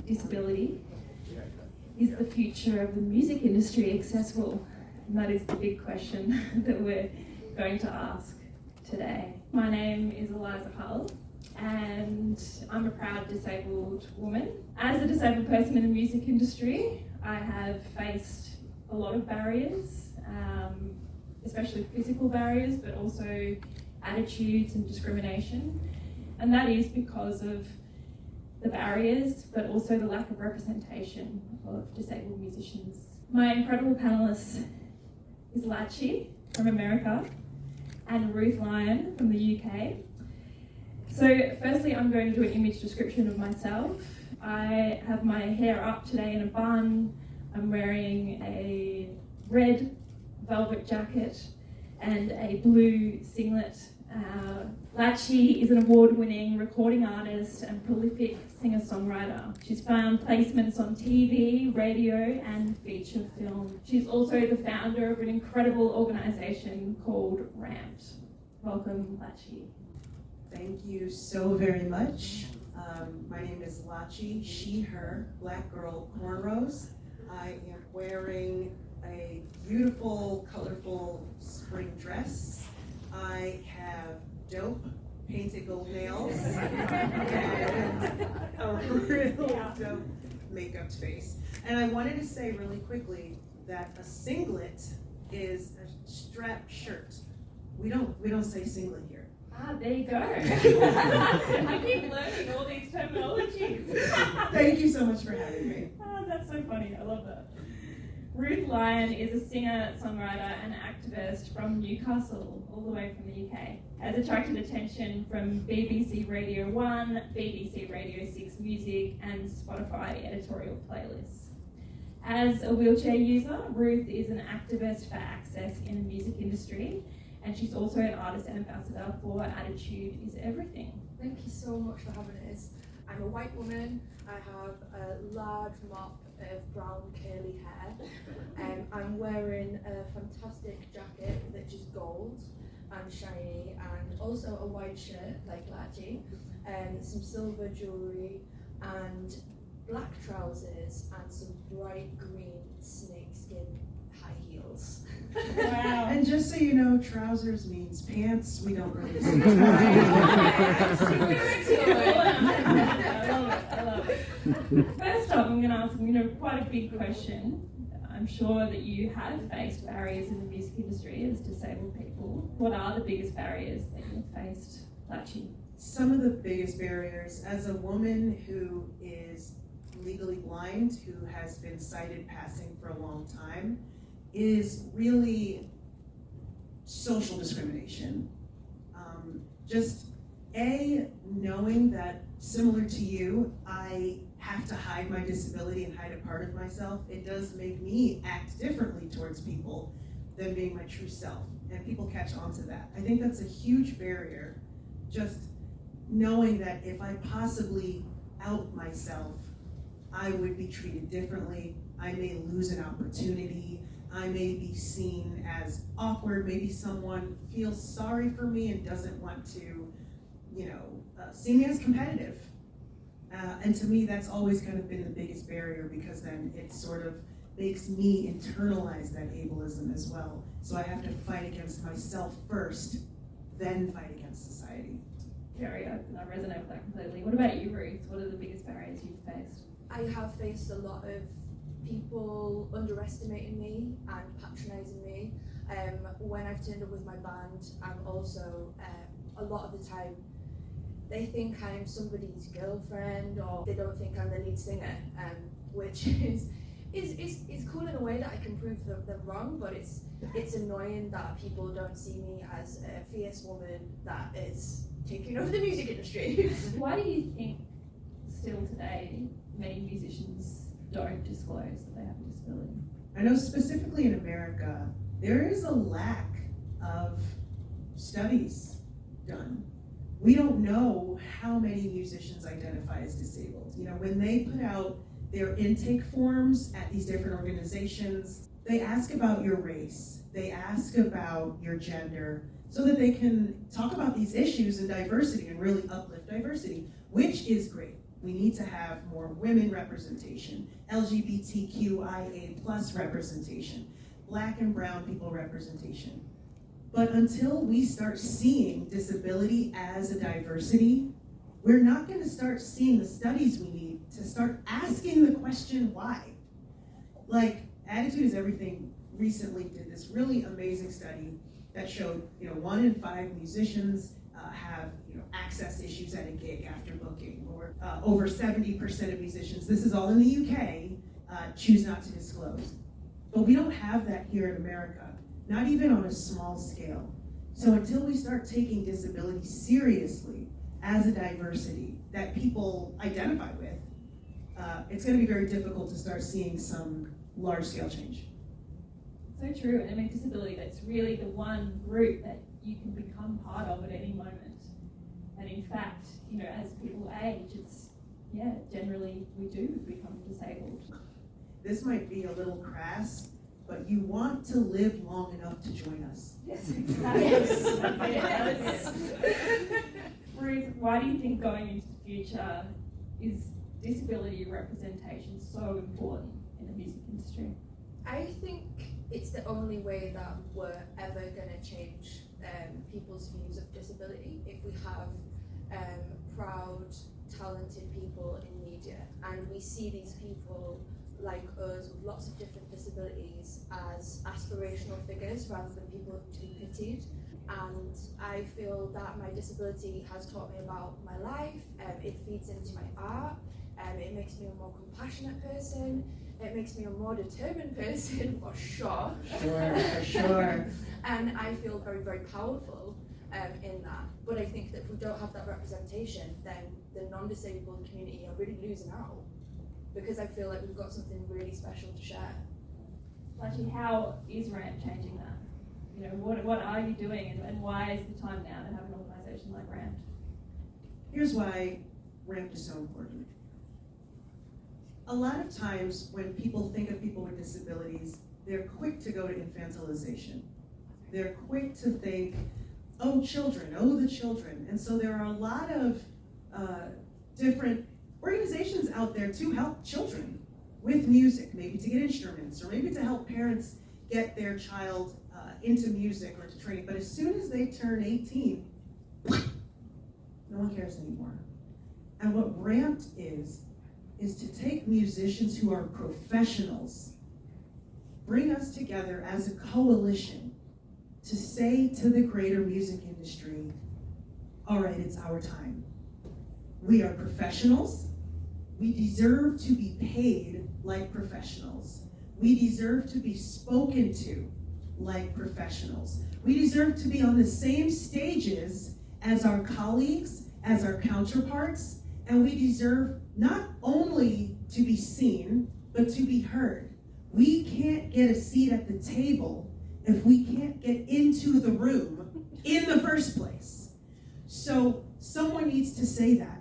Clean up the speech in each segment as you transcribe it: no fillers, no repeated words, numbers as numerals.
disability? Is the future of the music industry accessible? And that is the big question that we're going to ask today. My name is Eliza and I'm a proud disabled woman. As a disabled person in the music industry, I have faced a lot of barriers, especially physical barriers, but also attitudes and discrimination. And that is because of the barriers, but also the lack of representation of disabled musicians. My incredible panelist is Lachi from America and Ruth Lyon from the UK. So firstly, I'm going to do an image description of myself. I have my hair up today in a bun. I'm wearing a red velvet jacket and a blue singlet. Lachi is an award-winning recording artist and prolific singer-songwriter. She's found placements on TV, radio, and feature film. She's also the founder of an incredible organisation called RAMPed. Welcome, Lachi. Thank you so very much. My name is Lachi, she, her, black girl cornrows. I am wearing a beautiful, colorful spring dress. I have dope painted gold nails and a really dope makeup face. And I wanted to say really quickly that a singlet is a strap shirt. We don't say singlet here. Ah, there you go. I keep learning all these terminologies. Thank you so much for having me. Oh, that's so funny. I love that. Ruth Lyon is a singer, songwriter, and activist from Newcastle, all the way from the UK. Has attracted attention from BBC Radio 1, BBC Radio 6 Music, and Spotify editorial playlists. As a wheelchair user, Ruth is an activist for access in the music industry, and she's also an artist and ambassador for Attitude is Everything. Thank you so much for having us. I'm a white woman. I have a large mop of brown curly hair. I'm wearing a fantastic jacket which is gold and shiny, and also a white shirt like Lachi, some silver jewellery and black trousers and some bright green snakeskin high heels. Wow. And just so you know, trousers means pants. We don't really say I love it. First up, I'm going to ask quite a big question. I'm sure that you have faced barriers in the music industry as disabled people. What are the biggest barriers that you've faced, Lachi? Some of the biggest barriers, as a woman who is legally blind, who has been sighted passing for a long time, is really social discrimination. Just knowing that, similar to you, I have to hide my disability and hide a part of myself. It does make me act differently towards people than being my true self, and people catch on to that. I think that's a huge barrier, just knowing that if I possibly out myself, I would be treated differently. I may lose an opportunity. I may be seen as awkward. Maybe someone feels sorry for me and doesn't want to, see me as competitive. And to me, that's always kind of been the biggest barrier, because then it sort of makes me internalize that ableism as well. So I have to fight against myself first, then fight against society. Very open. I resonate with that completely. What about you, Ruth? What are the biggest barriers you've faced? I have faced a lot of people underestimating me and patronising me. When I've turned up with my band, I'm also, a lot of the time, they think I'm somebody's girlfriend, or they don't think I'm the lead singer, which is cool in a way that I can prove them wrong, but it's annoying that people don't see me as a fierce woman that is taking over the music industry. Why do you think still today many musicians don't disclose that they have a disability? I know specifically in America, there is a lack of studies done. We don't know how many musicians identify as disabled. When they put out their intake forms at these different organizations, they ask about your race, they ask about your gender, so that they can talk about these issues and diversity and really uplift diversity, which is great. We need to have more women representation, LGBTQIA+ representation, Black and brown people representation. But until we start seeing disability as a diversity, we're not going to start seeing the studies we need to start asking the question why. Like, Attitude is Everything recently did this really amazing study that showed, 1 in 5 musicians have, access issues at a gig after booking, or over 70% of musicians, this is all in the UK, choose not to disclose. But we don't have that here in America, not even on a small scale. So until we start taking disability seriously as a diversity that people identify with, it's going to be very difficult to start seeing some large-scale change. So true, and I mean, disability, that's really the one group that you can become part of at any moment. And in fact, as people age, generally we do become disabled. This might be a little crass, but you want to live long enough to join us. Yes, exactly. Yes. Ruth, why do you think going into the future is disability representation so important in the music industry? I think it's the only way that we're ever going to change people's views of disability if we have proud, talented people in media, and we see these people like us with lots of different disabilities as aspirational figures rather than people to be pitied. And I feel that my disability has taught me about my life, it feeds into my art, it makes me a more compassionate person, it makes me a more determined person for sure. For sure. And I feel very, very powerful in that. But I think that if we don't have that representation, then the non-disabled community are really losing out, because I feel like we've got something really special to share. Lachi, how is RAMP changing that? What are you doing, and why is the time now to have an organisation like RAMP? Here's why RAMP is so important. A lot of times when people think of people with disabilities, they're quick to go to infantilization. They're quick to think, oh, children, oh, the children. And so there are a lot of different organizations out there to help children with music, maybe to get instruments, or maybe to help parents get their child into music or to training. But as soon as they turn 18, no one cares anymore. And what RAMP is to take musicians who are professionals, bring us together as a coalition to say to the greater music industry, all right, it's our time. We are professionals. We deserve to be paid like professionals. We deserve to be spoken to like professionals. We deserve to be on the same stages as our colleagues, as our counterparts, and we deserve not only to be seen, but to be heard. We can't get a seat at the table if we can't get into the room in the first place. So someone needs to say that.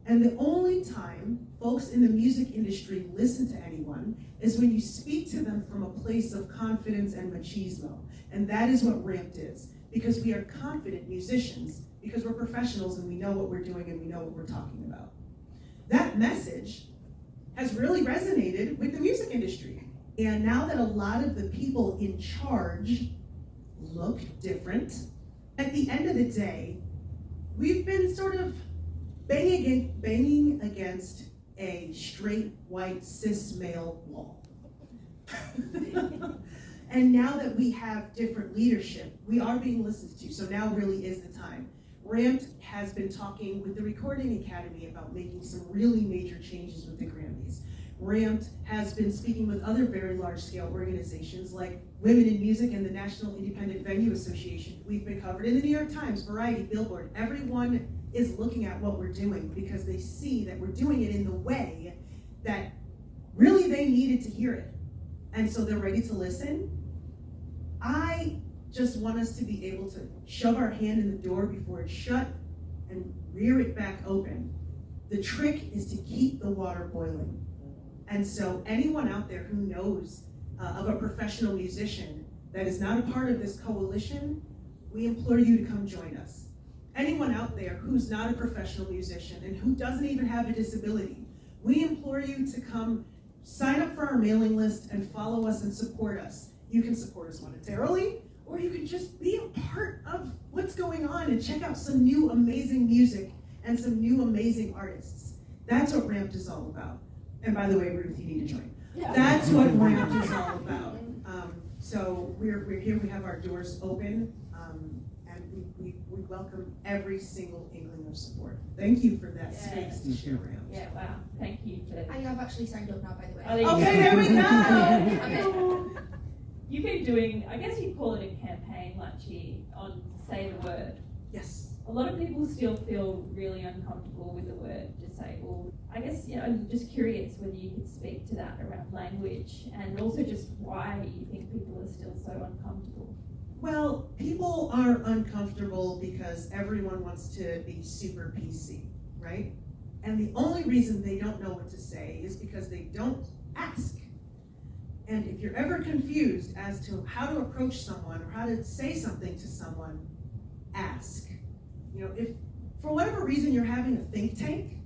And the only time folks in the music industry listen to anyone is when you speak to them from a place of confidence and machismo. And that is what RAMP is. Because we are confident musicians, because we're professionals and we know what we're doing and we know what we're talking about. That message has really resonated with the music industry. And now that a lot of the people in charge look different, at the end of the day, we've been sort of banging against a straight, white, cis male wall. And now that we have different leadership, we are being listened to, so now really is the time. RAMP has been talking with the Recording Academy about making some really major changes with the Grammys. RAMP has been speaking with other very large-scale organizations like Women in Music and the National Independent Venue Association. We've been covered in the New York Times, Variety, Billboard. Everyone is looking at what we're doing because they see that we're doing it in the way that really they needed to hear it. And so they're ready to listen. I just want us to be able to shove our hand in the door before it's shut and rear it back open. The trick is to keep the water boiling. And so anyone out there who knows of a professional musician that is not a part of this coalition, we implore you to come join us. Anyone out there who's not a professional musician and who doesn't even have a disability, We implore you to come sign up for our mailing list and follow us and support us. You can support us monetarily, or you can just be a part of what's going on and check out some new amazing music and some new amazing artists. That's what Ramped is all about. And by the way, Ruth, you need to join. Yeah. That's what Ramped is all about. So we're here, we have our doors open, and we welcome every single inkling of support. Thank you for that space to share Ramped. Yeah, wow. Thank you for I have actually signed up now, by the way. Oh, there you Okay, there we go. You've been doing, I guess you'd call it a campaign, Lachi, on Say the Word. Yes. A lot of people still feel really uncomfortable with the word disabled. I guess, I'm just curious whether you could speak to that around language and also just why you think people are still so uncomfortable. Well, people are uncomfortable because everyone wants to be super PC, right? And the only reason they don't know what to say is because they don't ask. And if you're ever confused as to how to approach someone or how to say something to someone, ask. You know, if for whatever reason you're having a think tank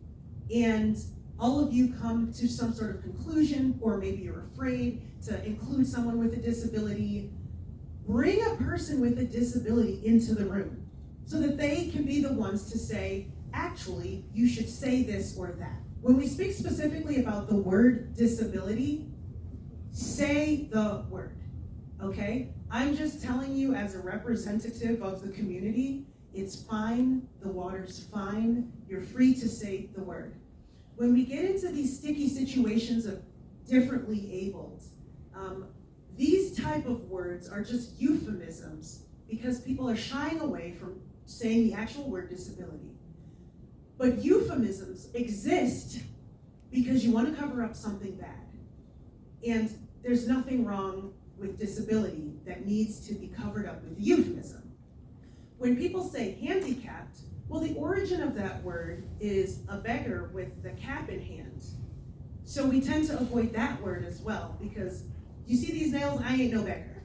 and all of you come to some sort of conclusion, or maybe you're afraid to include someone with a disability, bring a person with a disability into the room so that they can be the ones to say, actually, you should say this or that. When we speak specifically about the word disability, say the word, okay? I'm just telling you as a representative of the community, it's fine, the water's fine, you're free to say the word. When we get into these sticky situations of differently abled, these type of words are just euphemisms because people are shying away from saying the actual word disability. But euphemisms exist because you want to cover up something bad. And there's nothing wrong with disability that needs to be covered up with euphemism. When people say handicapped, well, the origin of that word is a beggar with the cap in hand. So we tend to avoid that word as well because you see these nails? I ain't no beggar.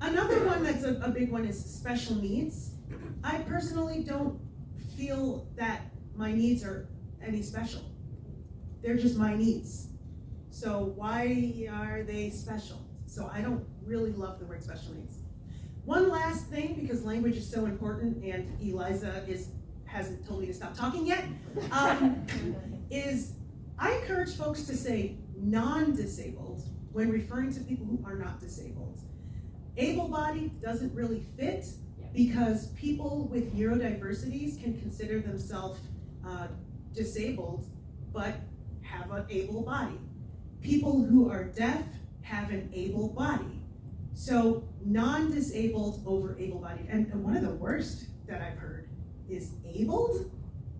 Another one that's a big one is special needs. I personally don't feel that my needs are any special. They're just my needs. So why are they special? So I don't really love the word special needs. One last thing, because language is so important, and Eliza hasn't told me to stop talking yet, is I encourage folks to say non-disabled when referring to people who are not disabled. Able-bodied doesn't really fit because people with neurodiversities can consider themselves disabled but have an able body. People who are deaf have an able body. So non-disabled over able-bodied. And one of the worst that I've heard is abled.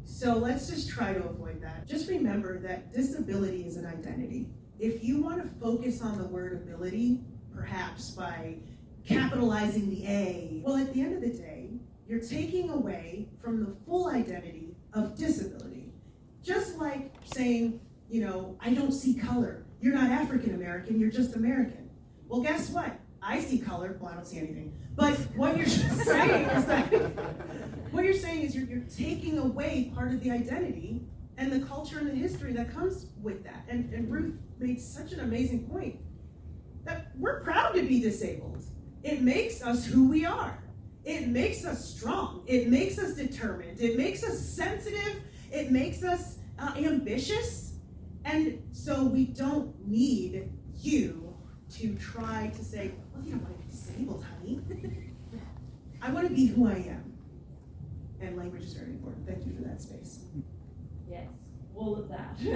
So let's just try to avoid that. Just remember that disability is an identity. If you want to focus on the word ability, perhaps by capitalizing the A, well, at the end of the day, you're taking away from the full identity of disability. Just like saying, I don't see color. You're not African American, you're just American. Well, guess what? I see color. Well, I don't see anything. But what you're saying is you're taking away part of the identity and the culture and the history that comes with that. And Ruth made such an amazing point that we're proud to be disabled. It makes us who we are. It makes us strong. It makes us determined. It makes us sensitive. It makes us ambitious. And so we don't need you to try to say, well, you don't want to be disabled, honey. I want to be who I am. And language is very important. Thank you for that space. Yes, all of that. so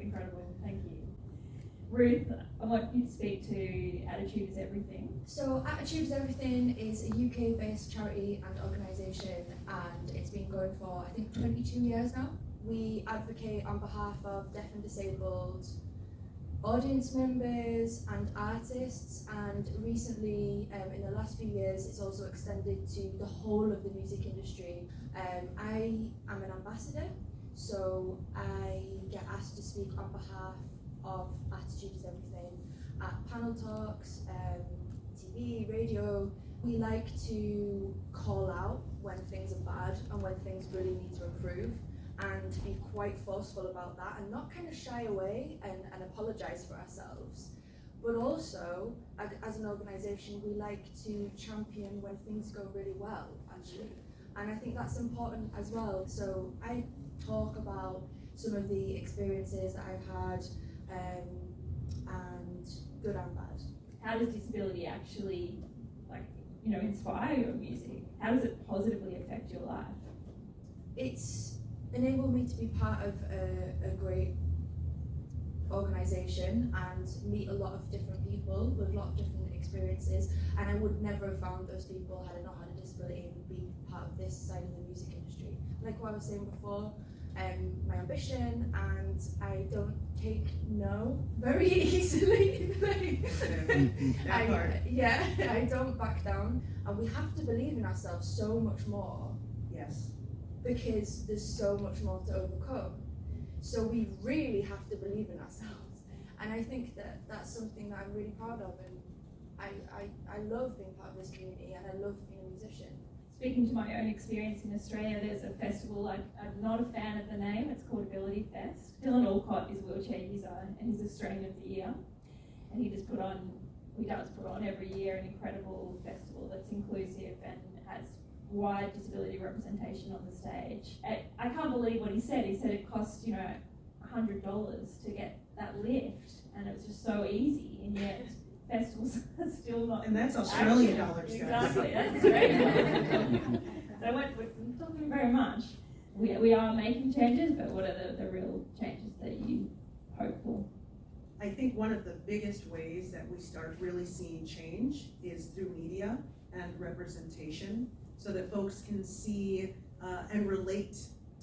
incredible. Thank you. Ruth, I want you to speak to Attitude is Everything. So Attitude is Everything is a UK-based charity and organisation, and it's been going for, I think, 22 years now. We advocate on behalf of deaf and disabled audience members and artists, and recently, in the last few years, it's also extended to the whole of the music industry. I am an ambassador, so I get asked to speak on behalf of Attitude is Everything at panel talks, TV, radio. We like to call out when things are bad and when things really need to improve. and be quite forceful about that and not kind of shy away and apologise for ourselves. But also, as an organisation, we like to champion when things go really well, actually. And I think that's important as well. So I talk about some of the experiences that I've had, and good and bad. How does disability actually, inspire your music? How does it positively affect your life? It's enabled me to be part of a great organisation and meet a lot of different people with a lot of different experiences, and I would never have found those people had I not had a disability and been part of this side of the music industry. Like what I was saying before, my ambition, and I don't take no very easily. I don't back down, and we have to believe in ourselves so much more. Yes. Because there's so much more to overcome. So we really have to believe in ourselves. And I think that that's something that I'm really proud of, and I love being part of this community, and I love being a musician. Speaking to my own experience in Australia, there's a festival, I'm not a fan of the name, it's called Ability Fest. Dylan Alcott is a wheelchair user and he's Australian of the Year. And he does put on every year an incredible festival that's inclusive and has wide disability representation on the stage. I can't believe what he said. He said it cost, $100 to get that lift, and it was just so easy, and yet festivals are still not. And that's Australian dollars. Exactly, that's Australian dollars. So we're talking very much. We are making changes, but what are the real changes that you hope for? I think one of the biggest ways that we start really seeing change is through media and representation, so that folks can see and relate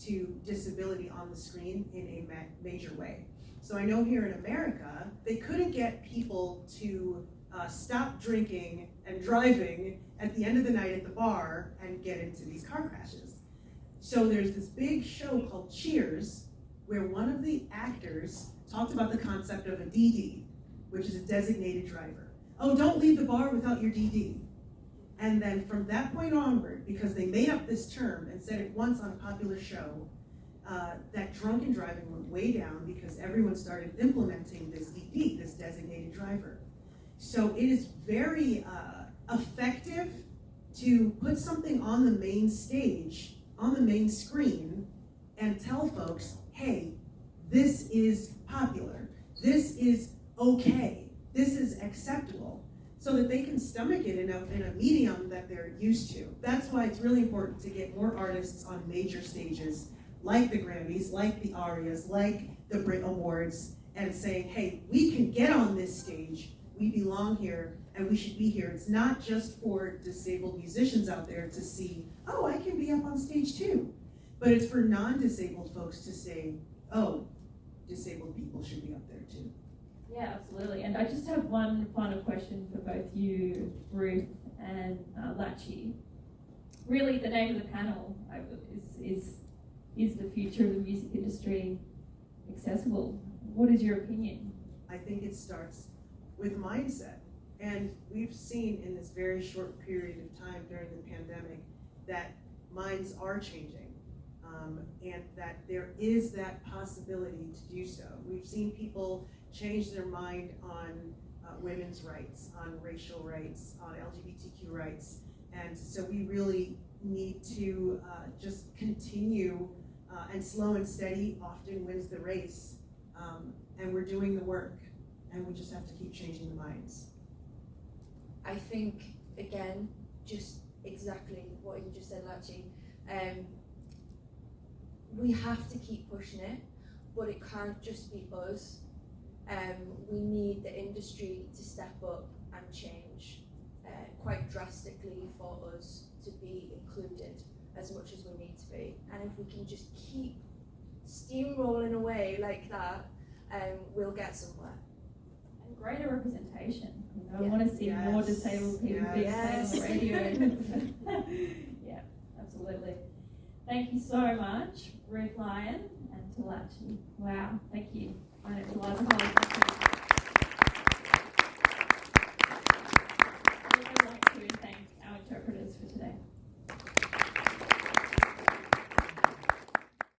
to disability on the screen in a major way. So I know here in America, they couldn't get people to stop drinking and driving at the end of the night at the bar and get into these car crashes. So there's this big show called Cheers, where one of the actors talked about the concept of a DD, which is a designated driver. Oh, don't leave the bar without your DD. And then from that point onward, because they made up this term and said it once on a popular show, that drunken driving went way down because everyone started implementing this DD, this designated driver. So it is very effective to put something on the main stage, on the main screen, and tell folks, hey, this is popular, this is okay, this is acceptable, so that they can stomach it in a medium that they're used to. That's why it's really important to get more artists on major stages, like the Grammys, like the Arias, like the Brit Awards, and saying, hey, we can get on this stage, we belong here, and we should be here. It's not just for disabled musicians out there to see, oh, I can be up on stage too. But it's for non-disabled folks to say, oh, disabled people should be up there too. Yeah, absolutely. And I just have one final question for both you, Ruth and Lachi. Really, the name of the panel is the future of the music industry accessible? What is your opinion? I think it starts with mindset. And we've seen in this very short period of time during the pandemic that minds are changing. And that there is that possibility to do so. We've seen people change their mind on women's rights, on racial rights, on LGBTQ rights. And so we really need to just continue, and slow and steady often wins the race. And we're doing the work, and we just have to keep changing the minds. I think, again, just exactly what you just said, Lachi. We have to keep pushing it, but it can't just be us. We need the industry to step up and change quite drastically for us to be included as much as we need to be. And if we can just keep steamrolling away like that, we'll get somewhere. And greater representation. I want to see more disabled people being played on the radio. Yeah, absolutely. Thank you so much, Ruth Lyon and Lachi. Wow, thank you. My name is Eliza.